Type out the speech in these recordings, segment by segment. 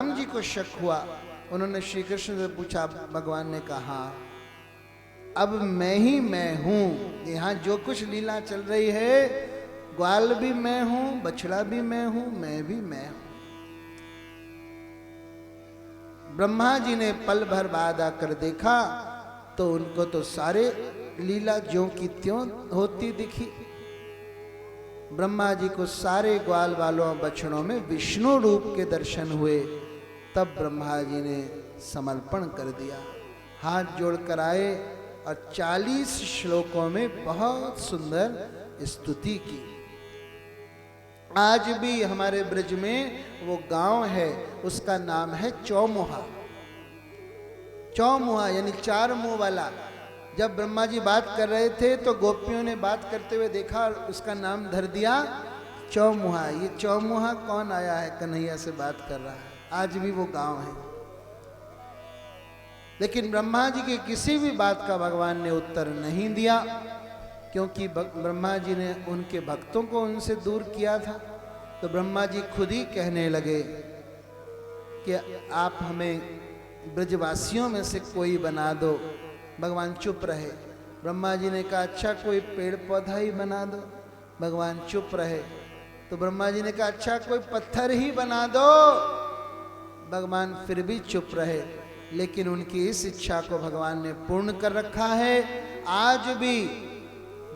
राम जी को शक हुआ। उन्होंने श्री कृष्ण से पूछा, भगवान ने कहा अब मैं ही मैं हूं, यहाँ जो कुछ लीला चल रही है, ग्वाल भी मैं हूं, बछड़ा भी मैं हूं, मैं भी मैं हूं। ब्रह्मा जी ने पल भर बाद आकर देखा तो उनको तो सारे लीला ज्यों की त्यों होती दिखी। ब्रह्मा जी को सारे ग्वाल वालों बछड़ों में विष्णु रूप के दर्शन हुए। तब ब्रह्मा जी ने समर्पण कर दिया, हाथ जोड़कर आए और 40 श्लोकों में बहुत सुंदर स्तुति की। आज भी हमारे ब्रज में वो गांव है, उसका नाम है चौमुहा। चौमुहा यानी 4 मुंह वाला। जब ब्रह्मा जी बात कर रहे थे तो गोपियों ने बात करते हुए देखा और उसका नाम धर दिया चौमुहा। ये चौमुहा कौन आया है, कन्हैया से बात कर रहा है। आज भी वो गांव है। लेकिन ब्रह्मा जी की किसी भी बात का भगवान ने उत्तर नहीं दिया, क्योंकि ब्रह्मा जी ने उनके भक्तों को उनसे दूर किया था। तो ब्रह्मा जी खुद ही कहने लगे कि आप हमें ब्रजवासियों में से कोई बना दो। भगवान चुप रहे। ब्रह्मा जी ने कहा अच्छा कोई पेड़ पौधा ही बना दो। भगवान चुप रहे। तो ब्रह्मा जी ने कहा अच्छा कोई पत्थर ही बना दो। भगवान फिर भी चुप रहे। लेकिन उनकी इस इच्छा को भगवान ने पूर्ण कर रखा है। आज भी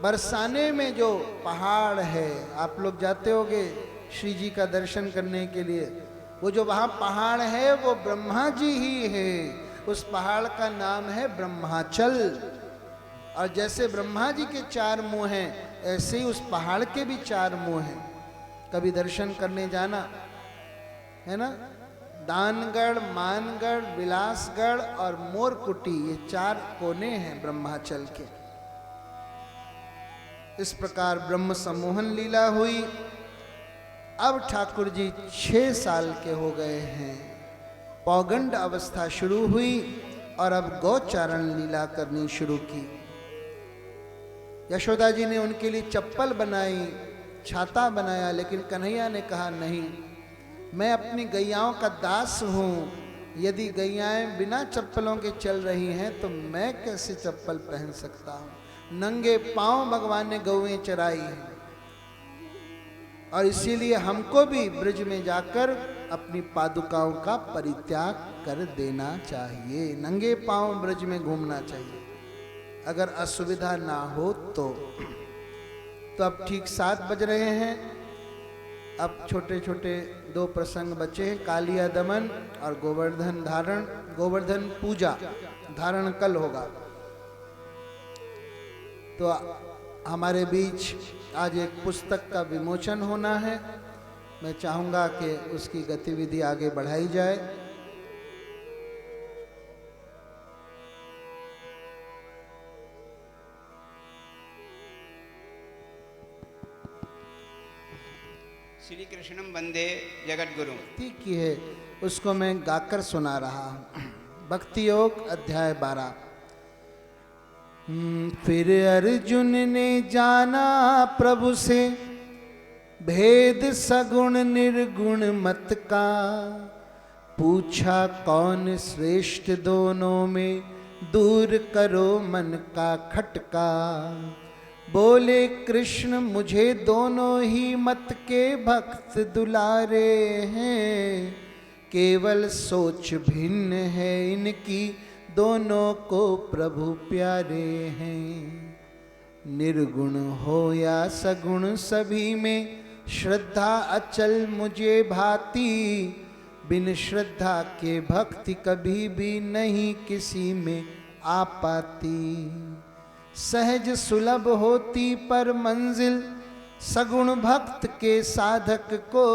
बरसाने में जो पहाड़ है, आप लोग जाते होंगे श्री जी का दर्शन करने के लिए, वो जो वहां पहाड़ है वो ब्रह्मा जी ही है। उस पहाड़ का नाम है ब्रह्माचल। और जैसे ब्रह्मा जी के 4 मुंह हैं, ऐसे ही उस पहाड़ के भी 4 मुंह हैं। कभी दर्शन करने जाना है ना। दानगढ़, मानगढ़, विलासगढ़ और मोरकुटी, ये 4 कोने हैं ब्रह्माचल के। इस प्रकार ब्रह्म सम्मोहन लीला हुई। अब ठाकुर जी 6 साल के हो गए हैं। पौगंड अवस्था शुरू हुई और अब गौचारण लीला करनी शुरू की। यशोदा जी ने उनके लिए चप्पल बनाई, छाता बनाया, लेकिन कन्हैया ने कहा नहीं, मैं अपनी गैयाओं का दास हूं। यदि गैयाएं बिना चप्पलों के चल रही हैं तो मैं कैसे चप्पल पहन सकता हूं। नंगे पांव भगवान ने गौएं चराई हैं। और इसीलिए हमको भी ब्रज में जाकर अपनी पादुकाओं का परित्याग कर देना चाहिए। नंगे पांव ब्रज में घूमना चाहिए अगर असुविधा ना हो तो। अब ठीक 7 बज रहे हैं। अब छोटे छोटे 2 प्रसंग बचे हैं, कालिया दमन और गोवर्धन धारण। गोवर्धन पूजा धारण कल होगा। तो हमारे बीच आज एक पुस्तक का विमोचन होना है। मैं चाहूंगा कि उसकी गतिविधि आगे बढ़ाई जाए। श्री कृष्णम वंदे जगद्गुरु ठीक ही है, उसको मैं गाकर सुना रहा हूं। भक्ति योग अध्याय 12। फिर अर्जुन ने जाना प्रभु से भेद सगुण निर्गुण मत का। पूछा कौन श्रेष्ठ दोनों में, दूर करो मन का खटका। बोले कृष्ण मुझे दोनों ही मत के भक्त दुलारे हैं। केवल सोच भिन्न है इनकी, दोनों को प्रभु प्यारे हैं। निर्गुण हो या सगुण सभी में, श्रद्धा अचल मुझे भाती। बिन श्रद्धा के भक्ति कभी भी नहीं किसी में आ पाती। सहज सुलभ होती पर मंजिल, सगुण भक्त के साधक को।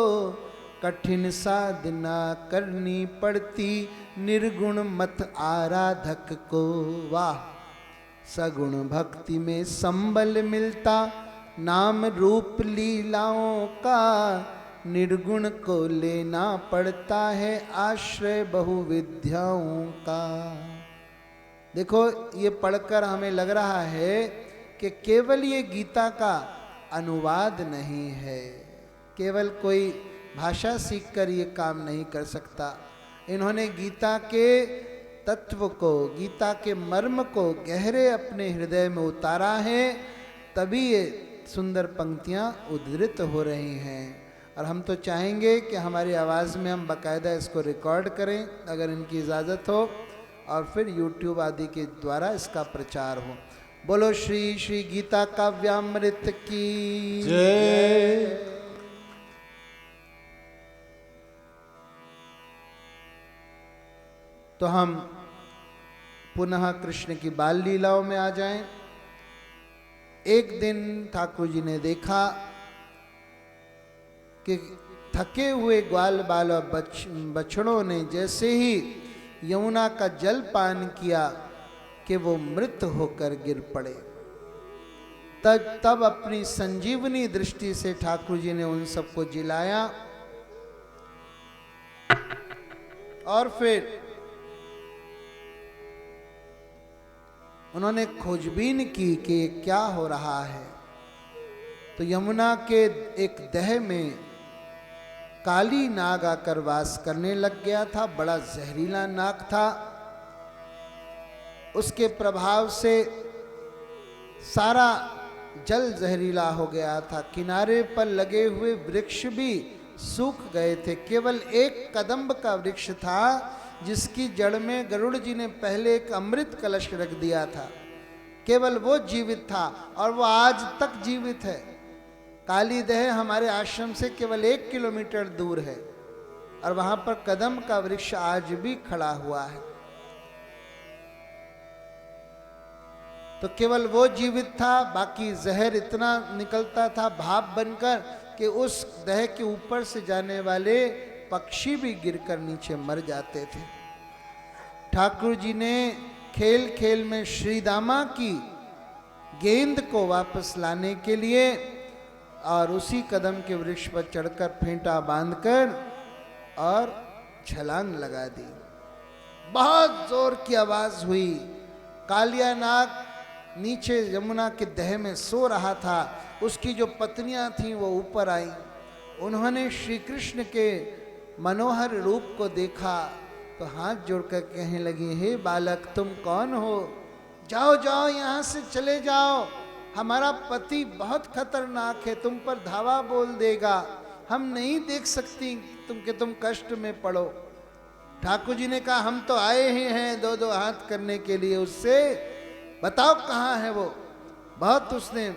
कठिन साधना करनी पड़ती, निर्गुण मत आराधक को। वाह! सगुण भक्ति में संबल मिलता, नाम रूप लीलाओं का। निर्गुण को लेना पड़ता है आश्रय बहुविद्याओं का। देखो, ये पढ़कर हमें लग रहा है कि केवल ये गीता का अनुवाद नहीं है। केवल कोई भाषा सीखकर ये काम नहीं कर सकता। इन्होंने गीता के तत्व को, गीता के मर्म को गहरे अपने हृदय में उतारा है, तभी ये सुंदर पंक्तियां उद्धृत हो रही हैं। और हम तो चाहेंगे कि हमारी आवाज़ में हम बाकायदा इसको रिकॉर्ड करें, अगर इनकी इजाज़त हो, और फिर YouTube आदि के द्वारा इसका प्रचार हो। बोलो श्री श्री गीता काव्यामृत की जय। तो हम पुनः कृष्ण की बाल लीलाओं में आ जाएं। एक दिन ठाकुर जी ने देखा कि थके हुए ग्वाल बाल और बछड़ों ने जैसे ही यमुना का जल पान किया कि वो मृत होकर गिर पड़े। तब अपनी संजीवनी दृष्टि से ठाकुर जी ने उन सबको जिलाया और फिर उन्होंने खोजबीन की कि ये क्या हो रहा है। तो यमुना के एक दह में काली नाग आकर वास करने लग गया था। बड़ा जहरीला नाग था। उसके प्रभाव से सारा जल जहरीला हो गया था। किनारे पर लगे हुए वृक्ष भी सूख गए थे। केवल एक कदम्ब का वृक्ष था जिसकी जड़ में गरुड़ जी ने पहले एक अमृत कलश रख दिया था। केवल वो जीवित था और वो आज तक जीवित है। काली दह हमारे आश्रम से केवल 1 किलोमीटर दूर है और वहां पर कदम का वृक्ष आज भी खड़ा हुआ है। तो केवल वो जीवित था, बाकी जहर इतना निकलता था भाप बनकर कि उस दह के ऊपर से जाने वाले पक्षी भी गिरकर नीचे मर जाते थे। ठाकुर जी ने खेल खेल में श्रीदामा की गेंद को वापस लाने के लिए और उसी कदम के वृक्ष पर चढ़कर फेंटा बांधकर और छलांग लगा दी। बहुत जोर की आवाज हुई। कालिया नाग नीचे यमुना के दह में सो रहा था। उसकी जो पत्नियां थीं वो ऊपर आईं। उन्होंने श्री कृष्ण के मनोहर रूप को देखा तो हाथ जोड़कर कहने लगी, हे बालक तुम कौन हो? जाओ जाओ यहाँ से चले जाओ, हमारा पति बहुत खतरनाक है, तुम पर धावा बोल देगा, हम नहीं देख सकती तुम कष्ट में पड़ो। ठाकुर जी ने कहा हम तो आए ही हैं 2-2 हाथ करने के लिए उससे, बताओ कहाँ है वो। बहुत उसने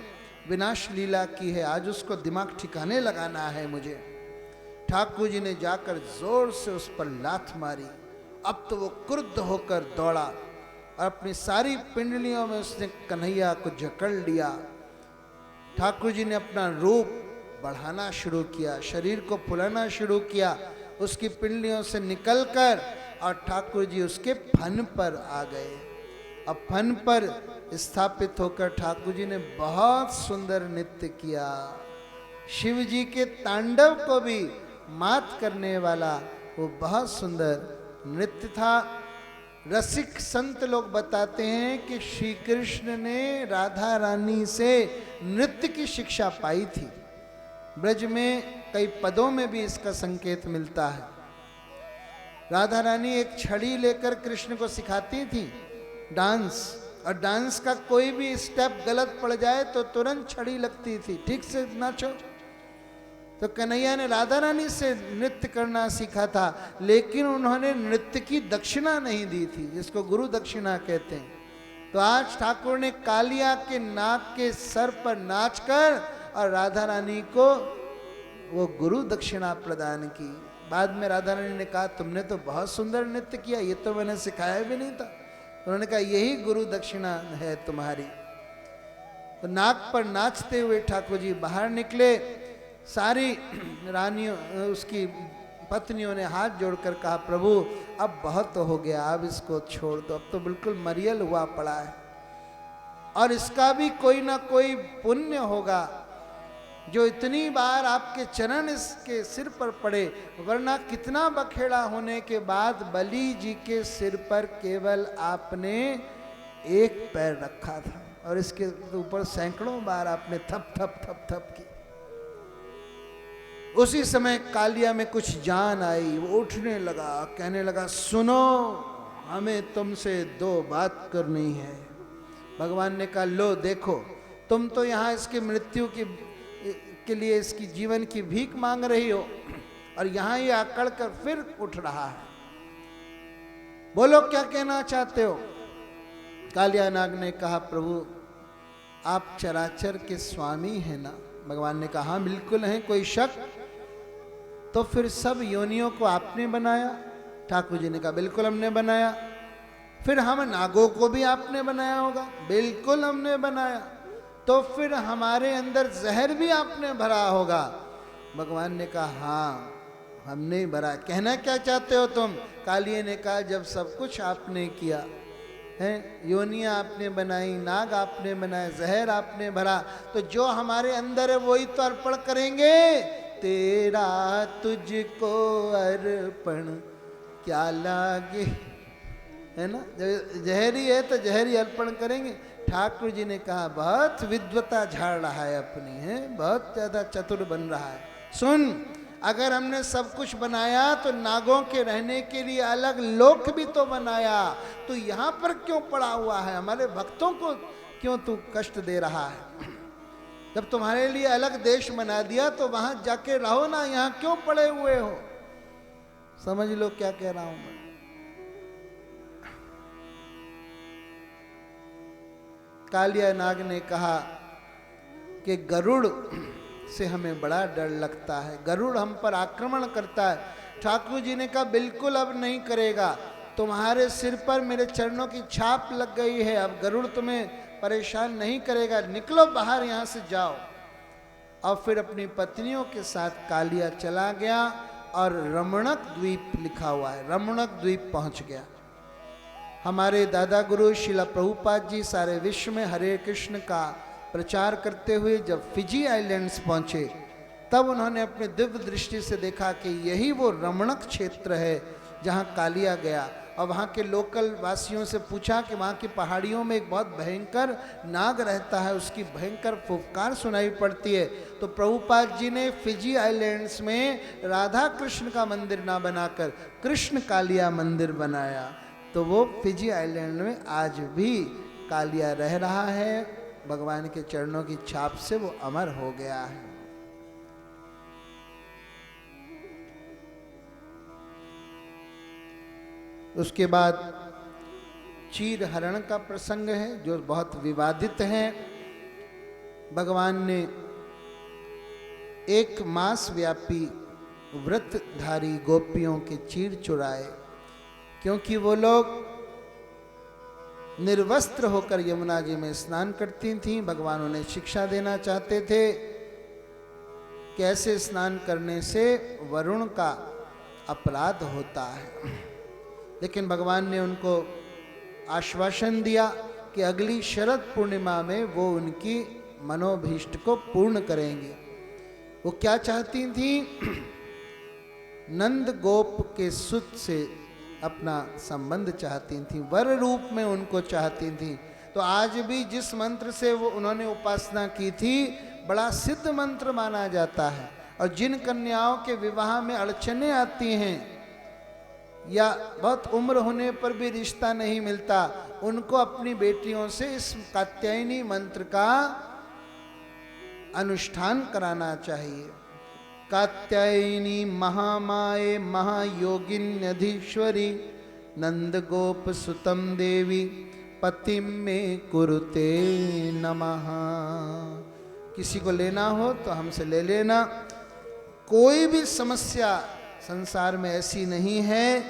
विनाश लीला की है, आज उसको दिमाग ठिकाने लगाना है मुझे। ठाकुर जी ने जाकर जोर से उस पर लात मारी। अब तो वो क्रुद्ध होकर दौड़ा और अपनी सारी पिंडलियों में उसने कन्हैया को जकड़ लिया। ठाकुर जी ने अपना रूप बढ़ाना शुरू किया, शरीर को फुलाना शुरू किया, उसकी पिंडलियों से निकलकर और ठाकुर जी उसके फन पर आ गए। अब फन पर स्थापित होकर ठाकुर जी ने बहुत सुंदर नृत्य किया। शिव जी के तांडव को भी मात करने वाला वो बहुत सुंदर नृत्य था। रसिक संत लोग बताते हैं कि श्री कृष्ण ने राधा रानी से नृत्य की शिक्षा पाई थी। ब्रज में कई पदों में भी इसका संकेत मिलता है। राधा रानी एक छड़ी लेकर कृष्ण को सिखाती थी डांस, और डांस का कोई भी स्टेप गलत पड़ जाए तो तुरंत छड़ी लगती थी, ठीक से नाचो। तो कन्हैया ने राधा रानी से नृत्य करना सीखा था, लेकिन उन्होंने नृत्य की दक्षिणा नहीं दी थी, जिसको गुरु दक्षिणा कहते हैं। तो आज ठाकुर ने कालिया के नाक के सर पर नाचकर और राधा रानी को वो गुरु दक्षिणा प्रदान की। बाद में राधा रानी ने कहा तुमने तो बहुत सुंदर नृत्य किया, ये तो मैंने सिखाया भी नहीं था। उन्होंने कहा यही गुरु दक्षिणा है तुम्हारी। तो नाक पर नाचते हुए ठाकुर जी बाहर निकले। सारी रानियों उसकी पत्नियों ने हाथ जोड़कर कहा प्रभु अब बहुत तो हो गया, अब इसको छोड़ दो, अब तो बिल्कुल मरियल हुआ पड़ा है, और इसका भी कोई ना कोई पुण्य होगा जो इतनी बार आपके चरण इसके सिर पर पड़े, वरना कितना बखेड़ा होने के बाद बलि जी के सिर पर केवल आपने एक पैर रखा था और इसके ऊपर सैकड़ों बार आपने थप थप थप थप की। उसी समय कालिया में कुछ जान आई, वो उठने लगा, कहने लगा सुनो, हमें तुमसे दो बात करनी है। भगवान ने कहा लो देखो, तुम तो यहाँ इसकी मृत्यु के लिए इसकी जीवन की भीख मांग रही हो और यहाँ ये आकड़ कर फिर उठ रहा है, बोलो क्या कहना चाहते हो। कालिया नाग ने कहा प्रभु आप चराचर के स्वामी हैं ना। भगवान ने कहा हाँ बिल्कुल हैं, कोई शक। तो फिर सब योनियों को आपने बनाया। ठाकुर जी ने कहा बिल्कुल हमने बनाया। फिर हम नागों को भी आपने बनाया होगा। बिल्कुल हमने बनाया। तो फिर हमारे अंदर जहर भी आपने भरा होगा। भगवान ने कहा हाँ हमने ही भरा। कहना क्या चाहते हो तुम। कालिए ने कहा जब सब कुछ आपने किया है, योनियां आपने बनाई, नाग आपने बनाए, जहर आपने भरा, तो जो हमारे अंदर है वही तो अर्पण करेंगे। तेरा तुझको अर्पण क्या लागे, है ना। जहरी है तो जहरी अर्पण करेंगे। ठाकुर जी ने कहा बहुत विद्वता झाड़ रहा है अपनी, है बहुत ज्यादा चतुर बन रहा है। सुन, अगर हमने सब कुछ बनाया तो नागों के रहने के लिए अलग लोक भी तो बनाया, तो यहाँ पर क्यों पड़ा हुआ है, हमारे भक्तों को क्यों तू कष्ट दे रहा है। जब तुम्हारे लिए अलग देश बना दिया तो वहां जाके रहो ना, यहाँ क्यों पड़े हुए हो। समझ लो क्या कह रहा हूं मैं। कालिया नाग ने कहा कि गरुड़ से हमें बड़ा डर लगता है, गरुड़ हम पर आक्रमण करता है। ठाकुर जी ने कहा बिल्कुल अब नहीं करेगा, तुम्हारे सिर पर मेरे चरणों की छाप लग गई है, अब गरुड़ तुम्हें परेशान नहीं करेगा, निकलो बाहर यहाँ से जाओ। और फिर अपनी पत्नियों के साथ कालिया चला गया और रमणक द्वीप लिखा हुआ है, रमणक द्वीप पहुंच गया। हमारे दादा गुरु शिला प्रभुपाद जी सारे विश्व में हरे कृष्ण का प्रचार करते हुए जब फिजी आइलैंड्स पहुंचे, तब उन्होंने अपने दिव्य दृष्टि से देखा कि यही वो रमणक क्षेत्र है जहां कालिया गया। और वहाँ के लोकल वासियों से पूछा कि वहाँ की पहाड़ियों में एक बहुत भयंकर नाग रहता है, उसकी भयंकर फुफकार सुनाई पड़ती है। तो प्रभुपाद जी ने फिजी आइलैंड्स में राधा कृष्ण का मंदिर ना बनाकर कृष्ण कालिया मंदिर बनाया। तो वो फिजी आइलैंड में आज भी कालिया रह रहा है, भगवान के चरणों की छाप से वो अमर हो गया है। उसके बाद चीर हरण का प्रसंग है जो बहुत विवादित है। भगवान ने एक मास व्यापी व्रतधारी गोपियों के चीर चुराए, क्योंकि वो लोग निर्वस्त्र होकर यमुना जी में स्नान करती थीं। भगवान उन्हें शिक्षा देना चाहते थे कि ऐसे स्नान करने से वरुण का अपराध होता है, लेकिन भगवान ने उनको आश्वासन दिया कि अगली शरद पूर्णिमा में वो उनकी मनोभीष्ट को पूर्ण करेंगे। वो क्या चाहती थी, नंद गोप के सुत से अपना संबंध चाहती थी, वर रूप में उनको चाहती थी। तो आज भी जिस मंत्र से वो उन्होंने उपासना की थी बड़ा सिद्ध मंत्र माना जाता है, और जिन कन्याओं के विवाह में अड़चने आती हैं या बहुत उम्र होने पर भी रिश्ता नहीं मिलता, उनको अपनी बेटियों से इस कात्यायनी मंत्र का अनुष्ठान कराना चाहिए। कात्यायनी महामाये महायोगिन्यधीश्वरी नंद गोप सुतम देवी पतिम में कुरुते नमः। किसी को लेना हो तो हमसे ले लेना। कोई भी समस्या संसार में ऐसी नहीं है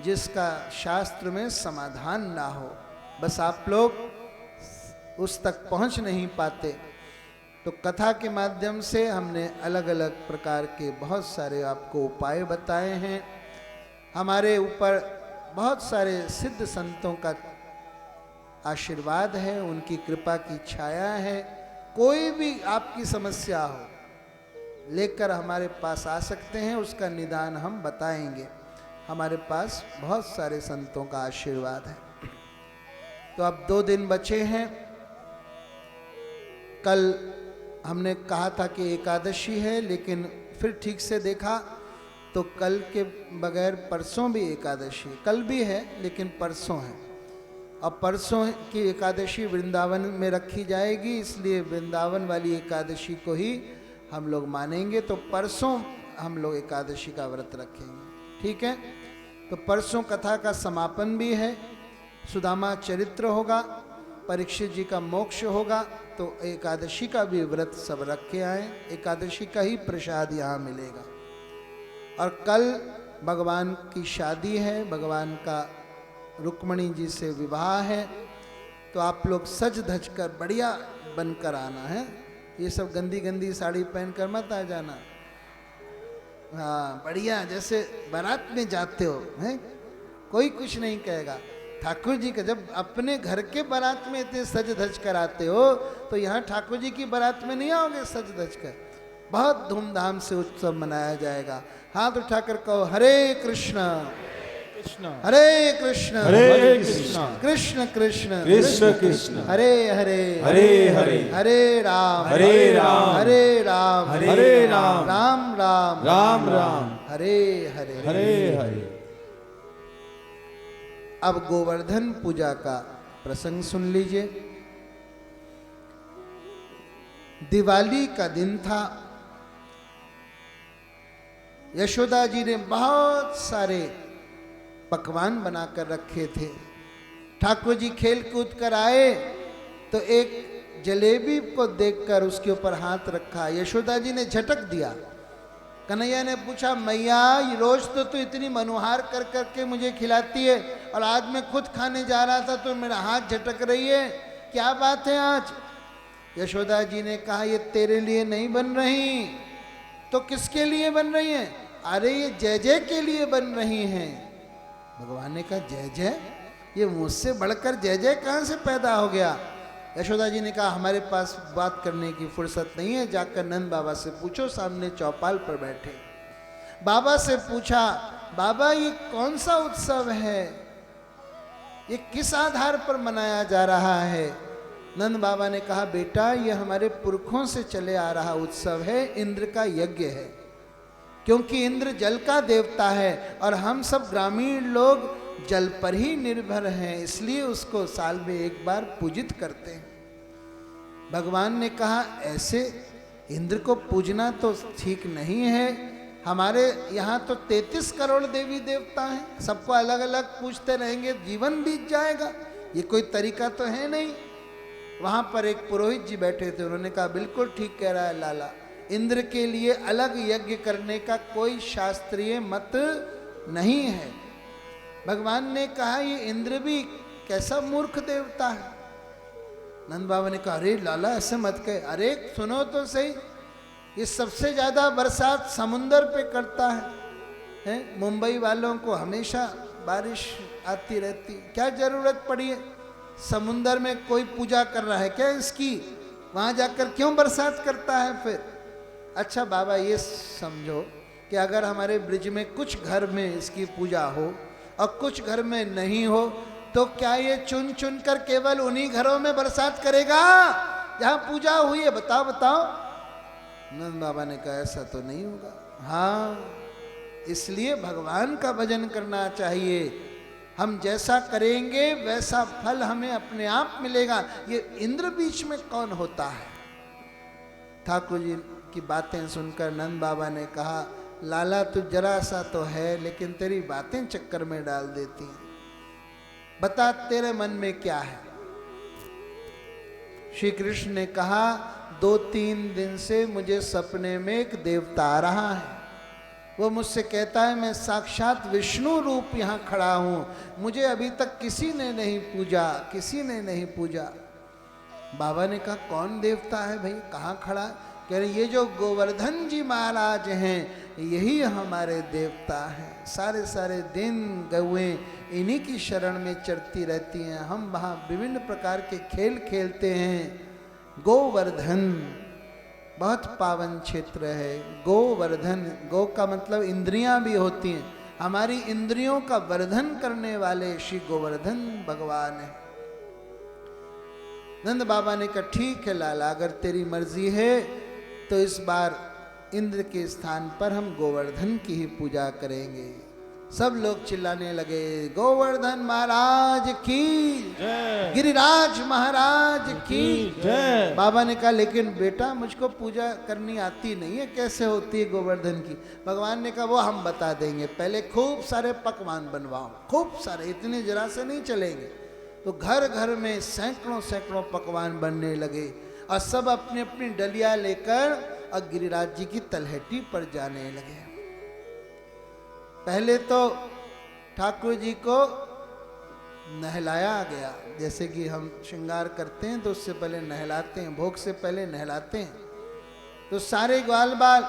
जिसका शास्त्र में समाधान ना हो, बस आप लोग उस तक पहुंच नहीं पाते। तो कथा के माध्यम से हमने अलग अलग प्रकार के बहुत सारे आपको उपाय बताए हैं। हमारे ऊपर बहुत सारे सिद्ध संतों का आशीर्वाद है, उनकी कृपा की छाया है। कोई भी आपकी समस्या हो लेकर हमारे पास आ सकते हैं, उसका निदान हम बताएंगे। हमारे पास बहुत सारे संतों का आशीर्वाद है। तो अब 2 दिन बचे हैं। कल हमने कहा था कि एकादशी है, लेकिन फिर ठीक से देखा तो कल के बगैर परसों भी एकादशी, कल भी है लेकिन परसों है, और परसों की एकादशी वृंदावन में रखी जाएगी, इसलिए वृंदावन वाली एकादशी को ही हम लोग मानेंगे। तो परसों हम लोग एकादशी का व्रत रखेंगे, ठीक है। तो परसों कथा का समापन भी है, सुदामा चरित्र होगा, परीक्षित जी का मोक्ष होगा, तो एकादशी का भी व्रत सब रख के आए, एकादशी का ही प्रसाद यहाँ मिलेगा। और कल भगवान की शादी है, भगवान का रुक्मणी जी से विवाह है, तो आप लोग सज धज कर बढ़िया बनकर आना है। ये सब गंदी गंदी साड़ी पहनकर मत आ जाना, हाँ बढ़िया जैसे बारात में जाते हो हैं, कोई कुछ नहीं कहेगा। ठाकुर जी का जब अपने घर के बारात में इतने सज धज कर आते हो, तो यहाँ ठाकुर जी की बारात में नहीं आओगे सज धज कर। बहुत धूमधाम से उत्सव मनाया जाएगा। हाथ उठाकर कहो हरे कृष्ण हरे कृष्ण कृष्ण कृष्ण कृष्ण कृष्ण हरे हरे हरे हरे हरे राम हरे राम हरे राम हरे राम राम राम राम राम हरे हरे हरे हरे। अब गोवर्धन पूजा का प्रसंग सुन लीजिए। दिवाली का दिन था, यशोदा जी ने बहुत सारे पकवान बनाकर रखे थे। ठाकुर जी खेल कूद कर आए तो एक जलेबी को देखकर उसके ऊपर हाथ रखा, यशोदा जी ने झटक दिया। कन्हैया ने पूछा मैया ये रोज तो तू इतनी मनुहार कर करके मुझे खिलाती है, और आज मैं खुद खाने जा रहा था तो मेरा हाथ झटक रही है, क्या बात है आज? यशोदा जी ने कहा ये तेरे लिए नहीं बन रही, तो किसके लिए बन रही है? अरे ये जय जय के लिए बन रही हैं। भगवान ने कहा जय जय? ये मुझसे बढ़कर जय जय कहाँ से पैदा हो गया? यशोदा जी ने कहा हमारे पास बात करने की फुर्सत नहीं है, जाकर नंद बाबा से पूछो, सामने चौपाल पर बैठे। बाबा से पूछा बाबा ये कौन सा उत्सव है, ये किस आधार पर मनाया जा रहा है? नंद बाबा ने कहा बेटा ये हमारे पुरखों से चले आ रहा उत्सव है, इंद्र का यज्ञ है। क्योंकि इंद्र जल का देवता है और हम सब ग्रामीण लोग जल पर ही निर्भर हैं, इसलिए उसको साल में एक बार पूजित करते हैं। भगवान ने कहा ऐसे इंद्र को पूजना तो ठीक नहीं है, हमारे यहाँ तो 33 करोड़ देवी देवता हैं, सबको अलग अलग पूजते रहेंगे जीवन बीत जाएगा, ये कोई तरीका तो है नहीं। वहाँ पर एक पुरोहित जी बैठे थे, उन्होंने कहा बिल्कुल ठीक कह रहा है लाला, इंद्र के लिए अलग यज्ञ करने का कोई शास्त्रीय मत नहीं है। भगवान ने कहा ये इंद्र भी कैसा मूर्ख देवता है। नंद बाबा ने कहा अरे लाला ऐसे मत कहे, अरे सुनो तो सही, ये सबसे ज्यादा बरसात समुंदर पे करता है? मुंबई वालों को हमेशा बारिश आती रहती, क्या जरूरत पड़ी है? समुंदर में कोई पूजा कर रहा है क्या इसकी? वहां जाकर क्यों बरसात करता है फिर? अच्छा बाबा ये समझो कि अगर हमारे ब्रिज में कुछ घर में इसकी पूजा हो और कुछ घर में नहीं हो, तो क्या ये चुन चुन कर केवल उन्हीं घरों में बरसात करेगा जहां पूजा हुई है? बताओ बताओ। नंद बाबा ने कहा ऐसा तो नहीं होगा। हाँ इसलिए भगवान का भजन करना चाहिए, हम जैसा करेंगे वैसा फल हमें अपने आप मिलेगा। ये इंद्र बीच में कौन होता है? ठाकुर जी की बातें सुनकर नंद बाबा ने कहा लाला तू जरा सा तो है, लेकिन तेरी बातें चक्कर में डाल देती हैं। बता तेरे मन में क्या है? श्री कृष्ण ने कहा 2-3 दिन से मुझे सपने में एक देवता आ रहा है, वो मुझसे कहता है मैं साक्षात विष्णु रूप यहाँ खड़ा हूँ, मुझे अभी तक किसी ने नहीं पूजा, किसी ने नहीं पूजा। बाबा ने कहा कौन देवता है भाई, कहाँ खड़ा है? कह रहे ये जो गोवर्धन जी महाराज हैं यही हमारे देवता हैं, सारे सारे दिन गौएं इन्हीं की शरण में चढ़ती रहती हैं, हम वहाँ विभिन्न प्रकार के खेल खेलते हैं। गोवर्धन बहुत पावन क्षेत्र है, गोवर्धन, गो का मतलब इंद्रियां भी होती हैं, हमारी इंद्रियों का वर्धन करने वाले श्री गोवर्धन भगवान है। नंद बाबा ने कहा ठीक है लाला, अगर तेरी मर्जी है तो इस बार इंद्र के स्थान पर हम गोवर्धन की ही पूजा करेंगे। सब लोग चिल्लाने लगे, गोवर्धन महाराज की जय। गिरिराज महाराज की जय। बाबा ने कहा, लेकिन बेटा मुझको पूजा करनी आती नहीं है, कैसे होती है गोवर्धन की? भगवान ने कहा, वो हम बता देंगे, पहले खूब सारे पकवान बनवाओ, खूब सारे, इतने जरा से नहीं चलेंगे। तो घर घर में सैकड़ों सैकड़ों पकवान बनने लगे और सब अपनी अपनी डलिया लेकर और गिरिराज जी की तलहटी पर जाने लगे। पहले तो ठाकुर जी को नहलाया गया, जैसे कि हम श्रृंगार करते हैं तो उससे पहले नहलाते हैं, भोग से पहले नहलाते हैं। तो सारे ग्वाल बाल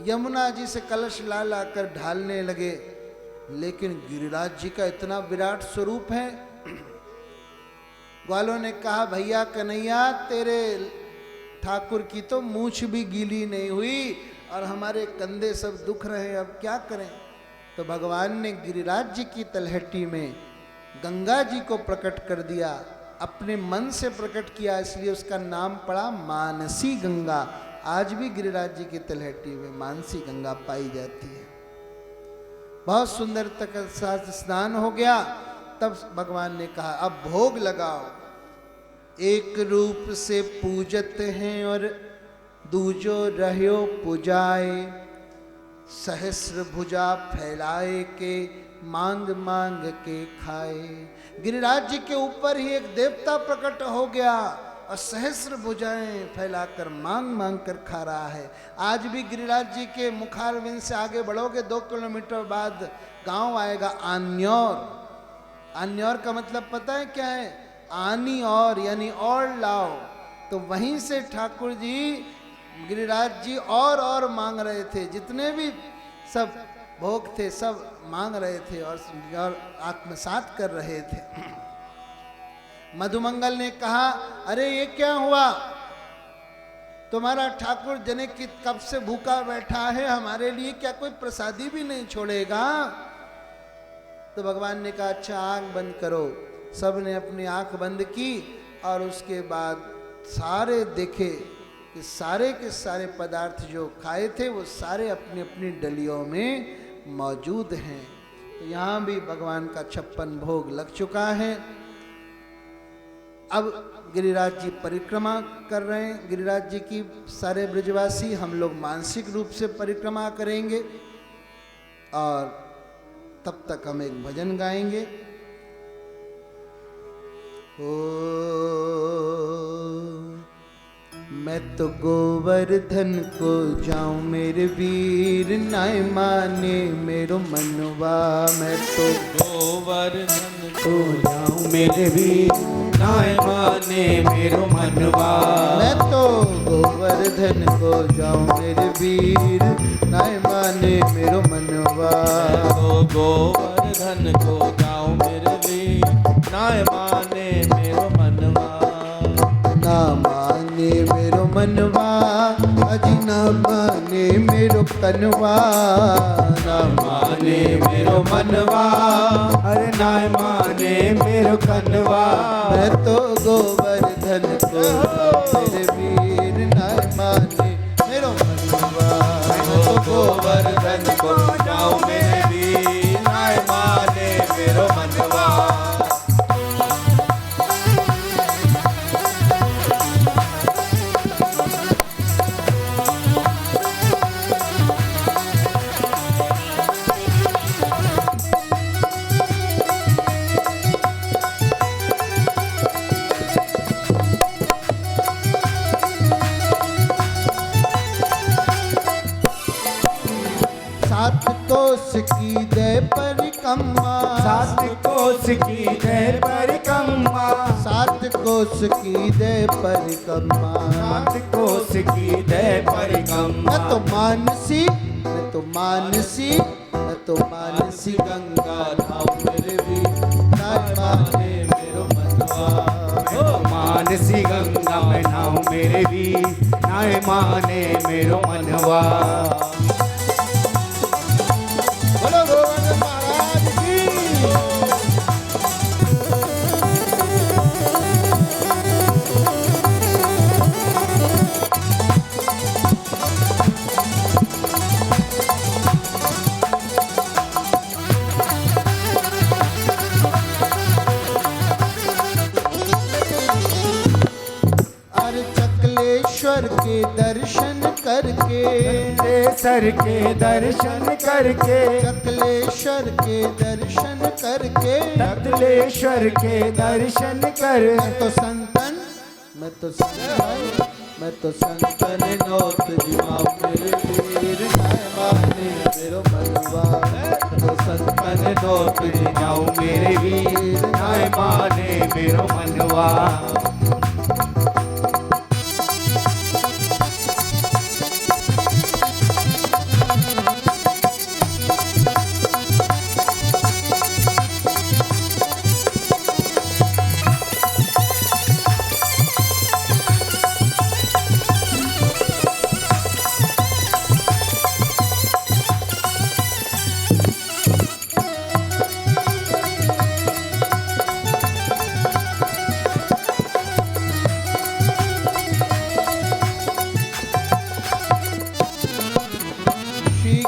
यमुना जी से कलश ला ला कर ढालने लगे, लेकिन गिरिराज जी का इतना विराट स्वरूप है। ग्वालों ने कहा, भैया कन्हैया, तेरे ठाकुर की तो मूछ भी गीली नहीं हुई और हमारे कंधे सब दुख रहे हैं, अब क्या करें? तो भगवान ने गिरिराज जी की तलहटी में गंगा जी को प्रकट कर दिया, अपने मन से प्रकट किया, इसलिए उसका नाम पड़ा मानसी गंगा। आज भी गिरिराज जी की तलहटी में मानसी गंगा पाई जाती है। बहुत सुंदर तक साथ स्नान हो गया। तब भगवान ने कहा, अब भोग लगाओ। एक रूप से पूजत हैं और दूजो रह्यो पुजाए, सहस्र भुजा फैलाए के मांग मांग के खाए। गिरिराज जी के ऊपर ही एक देवता प्रकट हो गया और सहस्र भुजाएं फैलाकर मांग मांग कर खा रहा है। आज भी गिरिराज जी के मुखारविंद से आगे बढ़ोगे 2 किलोमीटर बाद गांव आएगा आन्योर। आन्योर का मतलब पता है क्या है? आनी और, यानी और लाओ। तो वहीं से ठाकुर जी गिरिराज जी और मांग रहे थे, जितने भी सब भोग थे सब मांग रहे थे और आत्मसात कर रहे थे। मधुमंगल ने कहा, अरे ये क्या हुआ? तुम्हारा ठाकुर जनक की कब से भूखा बैठा है, हमारे लिए क्या कोई प्रसादी भी नहीं छोड़ेगा? तो भगवान ने कहा, अच्छा आंख बंद करो। सब ने अपनी आंख बंद की और उसके बाद सारे देखे कि सारे के सारे पदार्थ जो खाए थे वो सारे अपनी अपनी डलियों में मौजूद हैं। तो यहाँ भी भगवान का 56 भोग लग चुका है। अब गिरिराज जी परिक्रमा कर रहे हैं। गिरिराज जी की सारे ब्रजवासी, हम लोग मानसिक रूप से परिक्रमा करेंगे और तब तक हम एक भजन गाएंगे। ओ मैं तो गोवर्धन को जाऊं मेरे वीर, नाय माने मेरो मनवा। मैं तो गोवर्धन को जाऊं मेरे वीर, नाय माने मेरो मनवा। मैं तो गोवर्धन को जाऊं मेरे वीर, नाय माने मेरो मनवा। मैं तो गोवर्धन को जाऊं मेरे वीर, नाय माने मेरो मनवा। ना माने मेरो मनवा, अजी ना माने मेरो कनवा। ना माने मेरो मनवा, अरे नाय माने मेरो कनवा। मैं तो गोवर्धन को मेरे वीर, नाय माने मेरो मनवा। मैं तो गोवर्धन को जाऊं मेरे वीर, नाय माने मेरो मनवा। सात कोस की दे परिक्रमा, सात कोस की जय परिक्रमा। सात कोस की दे परिक्रमा। सात कोस की जय परिक्रमा। मैं तो मानसी, मैं तो मानसी, मैं तो मानसी गंगा धाम मेरे वीर, नाय माने मेरो मनवा। ओ मानसी गंगा में नाऊं मेरे वीर, नाय माने मेरो मनवा। बोलो गोवर्धन महाराज की। नंदलेश्वर के दर्शन करके, नंदलेश्वर के दर्शन करके, सकलेश्वर के दर्शन करके, नंदलेश्वर के दर्शन कर। मैं तो संतन, मैं तो संतन, मैं तो संतन नोत जिमाओ मेरे वीर नाय माने मेरो मनवा। मैं तो संतन नोत जिमाओ मेरे वीर नाय माने मेरो मनवा।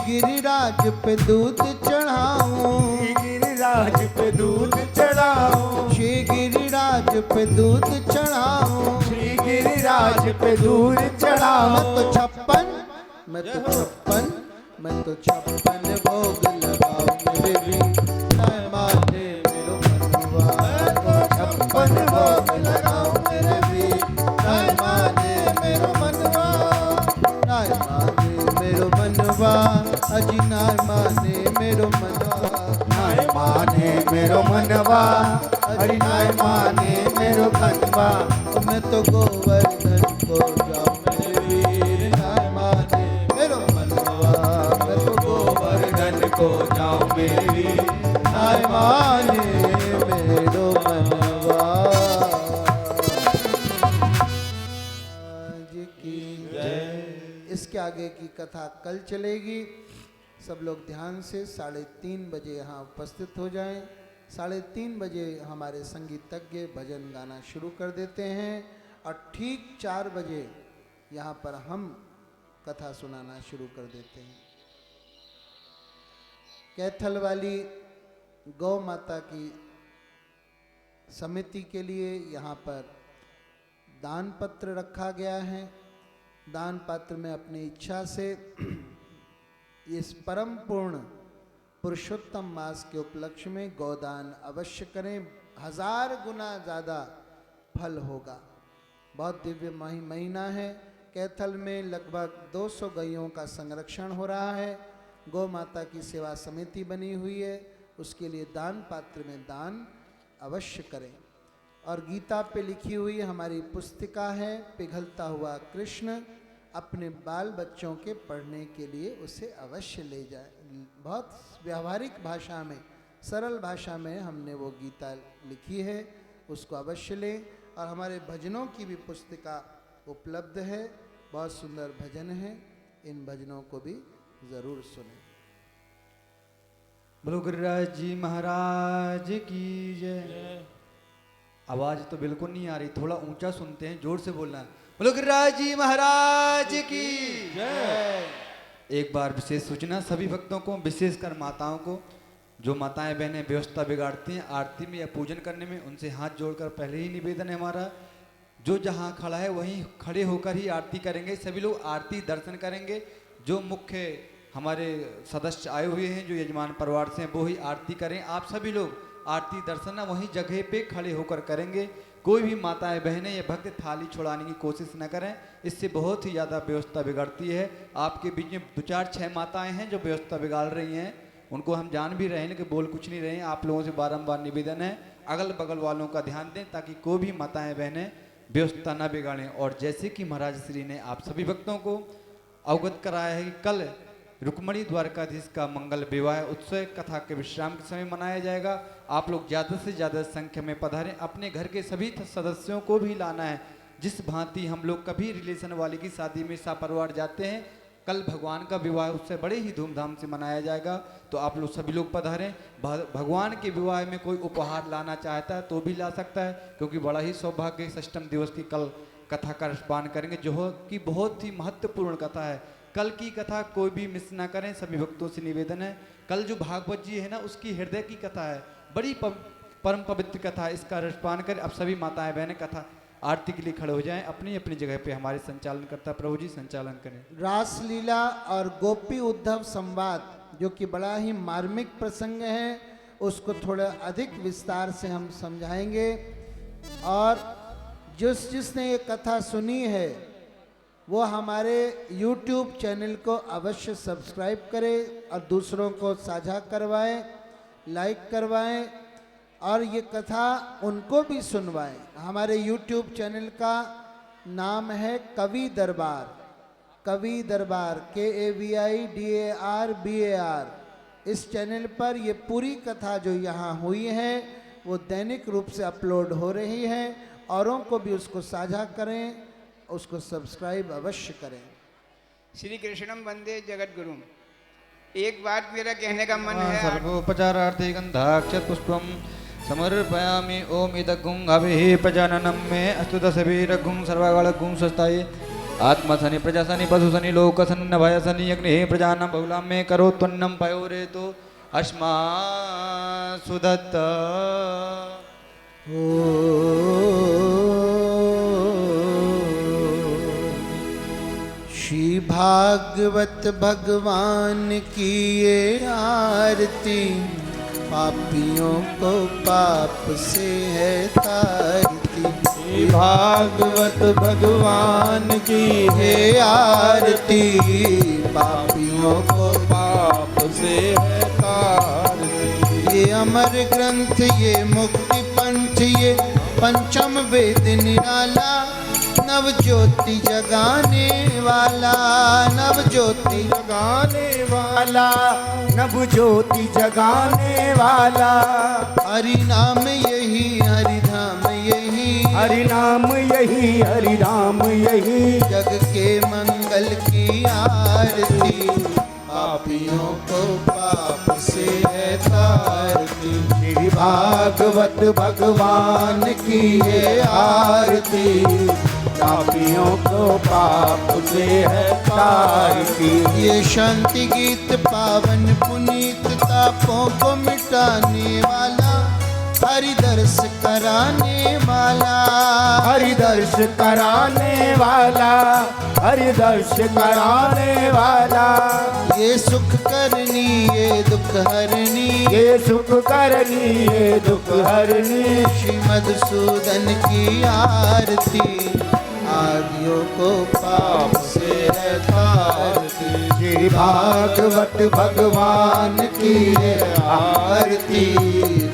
गिरिराज पे दूध चढ़ाऊं, गिरिराज पे दूध चढ़ाऊं, श्री गिरिराज पे दूध चढ़ाऊं, श्री गिरिराज पे दूध चढ़ाऊं। मैं तो छप्पन, मैं तो छप्पन, मैं तो छप्पन भोग लगाऊं मेरे वीर नाय माने मेरो मनवा। मैं तो छप्पन भोग लगाऊं मेरे वीर नाय माने मेरो मनवा। नाय माने मेरो मनवा, अजी नाय माने मेरो मनवा। नाय माने मेरो मनवा, हरि नाय माने मेरो मनवा। मैं तो गोवर्धन को जाऊं मेरे वीर नाय माने मेरो मनवा। मैं तो गोवर्धन को जाऊं मेरे वीर नाय माने मेरो मनवा। जी की जय। इसके आगे की कथा कल चलेगी। सब लोग ध्यान से 3:30 बजे यहाँ उपस्थित हो जाएं। 3:30 बजे हमारे संगीतज्ञ भजन गाना शुरू कर देते हैं और ठीक 4 बजे यहाँ पर हम कथा सुनाना शुरू कर देते हैं। कैथल वाली गौ माता की समिति के लिए यहाँ पर दान पत्र रखा गया है। दान पत्र में अपनी इच्छा से इस परम पूर्ण पुरुषोत्तम मास के उपलक्ष्य में गोदान अवश्य करें। 1000 गुना ज़्यादा फल होगा। बहुत दिव्य महीना है। कैथल में लगभग 200 गायों का संरक्षण हो रहा है। गौ माता की सेवा समिति बनी हुई है। उसके लिए दान पात्र में दान अवश्य करें। और गीता पे लिखी हुई हमारी पुस्तिका है पिघलता हुआ कृष्ण। अपने बाल बच्चों के पढ़ने के लिए उसे अवश्य ले जाए। बहुत व्यावहारिक भाषा में, सरल भाषा में हमने वो गीता लिखी है, उसको अवश्य लें। और हमारे भजनों की भी पुस्तिका उपलब्ध है। बहुत सुंदर भजन है, इन भजनों को भी ज़रूर सुनें। बोलो गिरिराज जी महाराज की जय। आवाज तो बिल्कुल नहीं आ रही, थोड़ा ऊंचा सुनते हैं, जोर से बोलना है। बोलो गिरिराज जी महाराज की जय। एक बार विशेष सूचना सभी भक्तों को, विशेषकर माताओं को, जो माताएं बहनें व्यवस्था बिगाड़ती हैं आरती में या पूजन करने में, उनसे हाथ जोड़कर पहले ही निवेदन है हमारा, जो जहां खड़ा है वहीं खड़े होकर ही आरती करेंगे। सभी लोग आरती दर्शन करेंगे। जो मुख्य हमारे सदस्य आए हुए हैं, जो यजमान परिवार से हैं, वो ही आरती करें। आप सभी लोग आरती दर्शन वहीं जगह पे खड़े होकर करेंगे। कोई भी माताएं बहनें या भक्त थाली छुड़ाने की कोशिश न करें, इससे बहुत ही ज़्यादा व्यवस्था बिगड़ती है। आपके बीच में 2-4-6 माताएं हैं जो व्यवस्था बिगाड़ रही हैं, उनको हम जान भी रहे हैं लेकिन बोल कुछ नहीं रहे हैं। आप लोगों से बारंबार निवेदन है, अगल बगल वालों का ध्यान दें ताकि कोई भी माताएं बहनें व्यवस्था न बिगाड़ें। और जैसे कि महाराज श्री ने आप सभी भक्तों को अवगत कराया है कि कल रुक्मणी द्वारकाधीश का मंगल विवाह उत्सव कथा के विश्राम के समय मनाया जाएगा। आप लोग ज़्यादा से ज़्यादा संख्या में पधारें। अपने घर के सभी सदस्यों को भी लाना है। जिस भांति हम लोग कभी रिलेशन वाले की शादी में सपरिवार जाते हैं, कल भगवान का विवाह उत्सव बड़े ही धूमधाम से मनाया जाएगा। तो आप लोग सभी लोग पधारें। भगवान के विवाह में कोई उपहार लाना चाहता है तो भी ला सकता है, क्योंकि बड़ा ही सौभाग्य सष्टम दिवस की कल कथा का रसपान करेंगे, जो कि बहुत ही महत्वपूर्ण कथा है। कल की कथा कोई भी मिस ना करें, सभी भक्तों से निवेदन है। कल जो भागवत जी है ना, उसकी हृदय की कथा है, बड़ी परम पवित्र कथा है। इसका रसपान करें। अब सभी माताएं बहनें कथा आरती के लिए खड़े हो जाएं, अपनी अपनी जगह पे। हमारे संचालन करता प्रभु जी संचालन करें। रासलीला और गोपी उद्धव संवाद जो कि बड़ा ही मार्मिक प्रसंग है, उसको थोड़ा अधिक विस्तार से हम समझाएंगे। और जिसने ये कथा सुनी है वो हमारे YouTube चैनल को अवश्य सब्सक्राइब करें और दूसरों को साझा करवाएं, लाइक करवाएं और ये कथा उनको भी सुनवाएं। हमारे YouTube चैनल का नाम है कवि दरबार, कवि दरबार KAVIDARBAR। इस चैनल पर ये पूरी कथा जो यहाँ हुई है वो दैनिक रूप से अपलोड हो रही है। औरों को भी उसको साझा करें, उसको सब्सक्राइब अवश्य करें। श्री कृष्णम वंदे जगत गुरु। एक बात मेरा कहने का मन है। सर्वोपचारार्थे गंधाक्षत पुष्पम समर्पयामि। ओम इदगुं अभिः प्रजाननं मे अस्तु दशभिरगुं सर्वगणगुं स्वस्ताये आत्मसनि प्रजासनि पशुसनि लोकसनि नभयसनि अग्निः प्रजानं बहुलां मे करोत्वन्नं पयोरेतो अस्मा सुदत्त। श्री भागवत भगवान की ये आरती, पापियों को पाप से है तारती। श्री भागवत भगवान की है आरती, पापियों को पाप से है तारती। ये अमर ग्रंथ, ये मुक्ति पंथ, ये पंचम वेद निराला, नव ज्योति जगाने वाला, नव ज्योति जगाने वाला, नव ज्योति जगाने वाला। हरि नाम यही, हरि धाम यही, हरि नाम यही, हरि नाम यही। जग के मंगल की आरती, पापियों को पाप से है तारती। श्री भागवत भगवान की है आरती, पापियों को पाप से है तारती। ये शांति गीत पावन पुनीत, तापों को मिटाने वाला, हरि दर्श कराने वाला, हरि दर्श कराने वाला, हरि दर्श कराने वाला। ये सुख करनी, ये दुख हरनी, ये सुख करनी, ये दुख हरनी। श्री मधुसूदन की आरती, आदियों को पाप से है तारती। श्री भागवत भगवान की है आरती,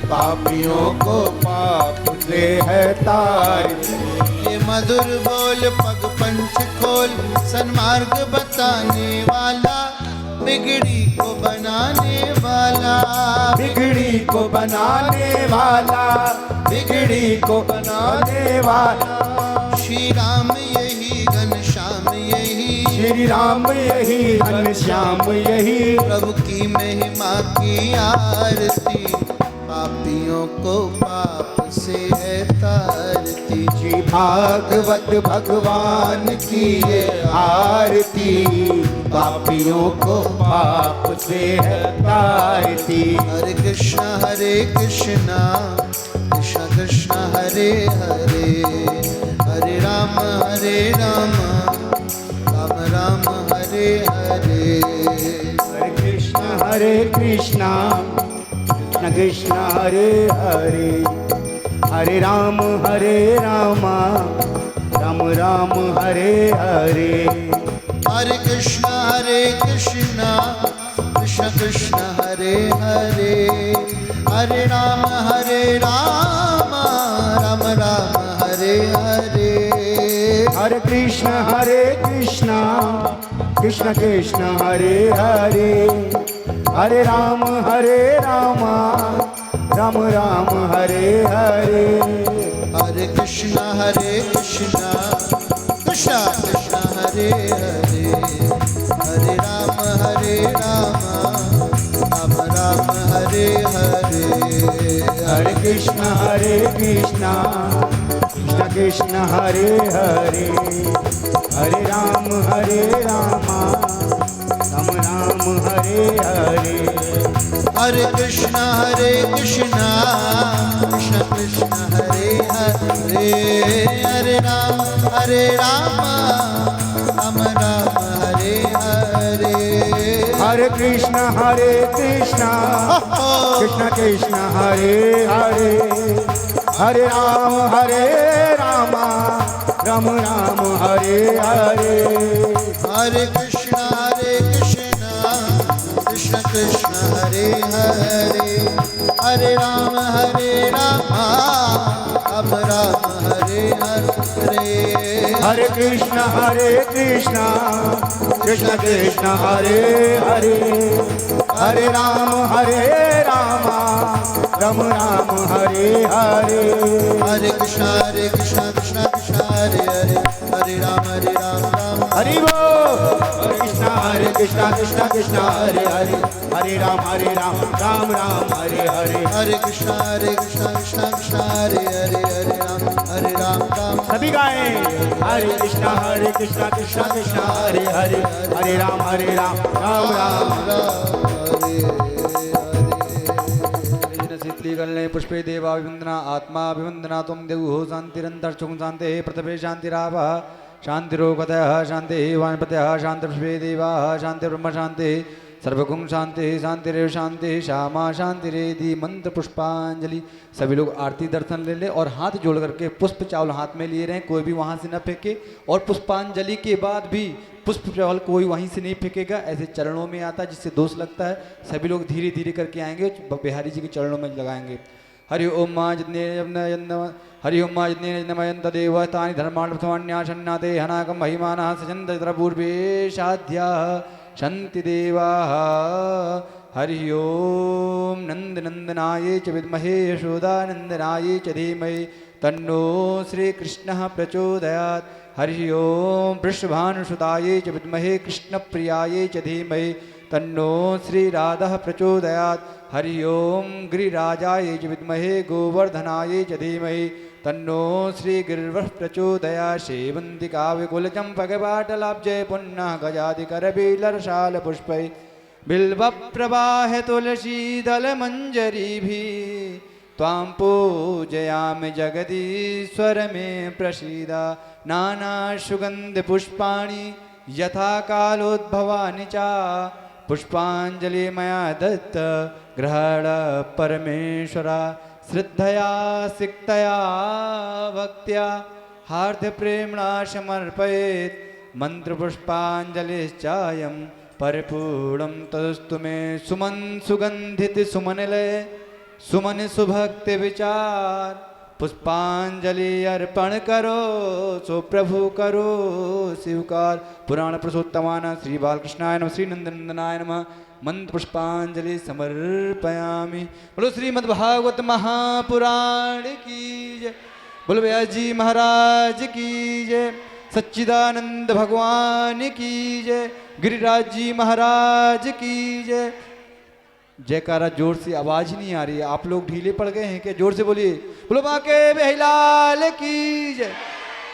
पापियों को पाप से है तारती। ये मधुर बोल पग पंच खोल, सन्मार्ग बताने वाला, बिगड़ी को बनाने वाला, बिगड़ी को बनाने वाला, बिगड़ी को बनाने वाला। श्री राम यही, घनश्याम यही, श्री राम यही, घनश्याम यही। प्रभु की महिमा की आरती, पापियों को पाप से है तारती। श्री भागवत भगवान की ये आरती, पापियों को पाप से है तारती। हरे कृष्णा कृष्ण कृष्ण हरे हरे, हरे राम राम राम हरे हरे। हरे कृष्ण कृष्ण कृष्ण हरे हरे, हरे राम राम राम हरे हरे। हरे कृष्ण कृष्ण कृष्ण हरे हरे, हरे राम राम राम हरे हरे। हरे कृष्ण कृष्ण कृष्ण हरे हरे, हरे राम राम राम हरे हरे। हरे कृष्ण कृष्ण कृष्ण हरे हरे, हरे राम राम हरे हरे। हरे कृष्ण कृष्ण कृष्ण हरे हरे, हरे राम राम हरे हरे। हरे कृष्ण कृष्ण कृष्ण हरे हरे, हरे हरे राम राम राम हरे हरे। हरे कृष्ण कृष्ण कृष्ण हरे हरे। हरे राम राम राम हरे हरे। हरे कृष्ण कृष्ण कृष्ण हरे हरे। हरे राम राम राम हरे हरे। हरे कृष्ण कृष्ण कृष्ण हरे हरे। हरे राम राम राम हरे हरे। हरे कृष्ण कृष्ण कृष्ण हरे हरे। हरे राम राम हरि बोल। हरे कृष्ण कृष्ण हरे हरे। हरे राम राम राम हरे हरे। हरे कृष्ण कृष्ण कृष्ण हरे हरे। हरे राम राम सभी गाएं। हरे कृष्ण कृष्ण कृष्ण हरे हरे। हरे राम राम राम शीतलीकरणे पुष्पे देवाभिवंदना आत्माभिवंदना तुम देवो शांतिरंतरिक्षं शांति पृथ्वी शांतिरापः शांतिरोगतः शांति वानपतयः शांतिपुष्पे देवाः शांतिर्ब्रह्म शांति सर्वगुण शांति शांतिरेव शांति श्यामा शांतिरेधि। मंत्र पुष्पांजलि। सभी लोग आरती दर्शन ले ले और हाथ जोड़ करके पुष्प चावल हाथ में लिए रहें, कोई भी वहाँ से न फेंके। और पुष्पांजलि के बाद भी पुष्प चावल कोई वहीं से नहीं फेंकेगा, ऐसे चरणों में आता है जिससे दोष लगता है। सभी लोग धीरे धीरे करके आएंगे, बिहारी जी के चरणों में लगाएंगे। हरि ओम मा जितने हरि ओम मा जितने नमयंत देव तानि धर्माण प्रथमान्यासन्नाते हनाकं महिमानः सजन्त तत्र पूर्वे साध्या शन्ति देवाः। हरि ओम नंदनंदनाय च विद्महे यशोदानंदनाय च धीमहि तन्नो श्रीकृष्णः प्रचोदयात्। हरि ओम वृषभानुसुताय च विद्महे कृष्णप्रियाय च धीमहि तन्नो श्रीराधः प्रचोदयात्। हरि ओम गिरिराजाय च विद्महे गोवर्धनाय च धीमहि तन्नो श्रीगिर्वः प्रचोदयात्। सेवन्तिका विकुलचम्पकवाटलाब्जे पुन्नः गजादिकरबीलरसालपुष्पैः बिल्वप्रवाह तुलसीदलमञ्जरीभिः त्वां पूजयामि जगदीश्वर मे प्रसीद। नानासुगन्धपुष्पाणि यथा कालोद्भवानि च पुष्पाञ्जलि मया दत्त ग्रहण परमेश्वर। श्रद्धया सिक्तया भक्त्या हार्दप्रेम्णा समर्पयेत् मन्त्रपुष्पाञ्जलिश्चायं परिपूर्णं तदस्तु मे। सुमन सुगंधित सुमनलय सुमन सुभक्ति विचार पुष्पांजलि अर्पण करो सो प्रभु करो स्वीकार। पुराण पुरुषोत्तमान श्री बालकृष्णाय नमः श्री नंदनंदनाय नमः। मंत्र पुष्पांजलि समर्पयामि। बोलो श्रीमद्भागवत महापुराण की जय। बोलो व्यास जी महाराज की जय। सच्चिदानंद भगवान की जय। गिरिराज जी महाराज की जय। जयकारा जोर से आवाज ही नहीं आ रही है, आप लोग ढीले पड़ गए हैं क्या? जोर से बोलिए। बोलो बाके बिहारीलाल की जय।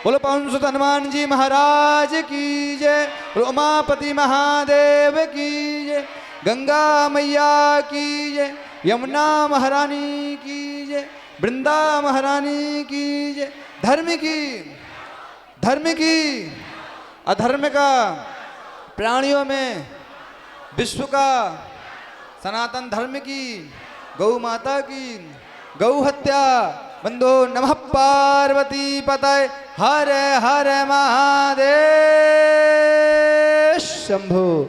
बोलो पवन सुत हनुमान जी महाराज की जय। बोलो उमापति महादेव की जय। गंगा मैया की जय। यमुना महारानी की जय। वृंदा महारानी की जय। धर्म की अधर्म का प्राणियों में विश्व का सनातन धर्म की गौ माता की गौ हत्या बंदो नमः पार्वती पतये हर हर महादेव शंभो।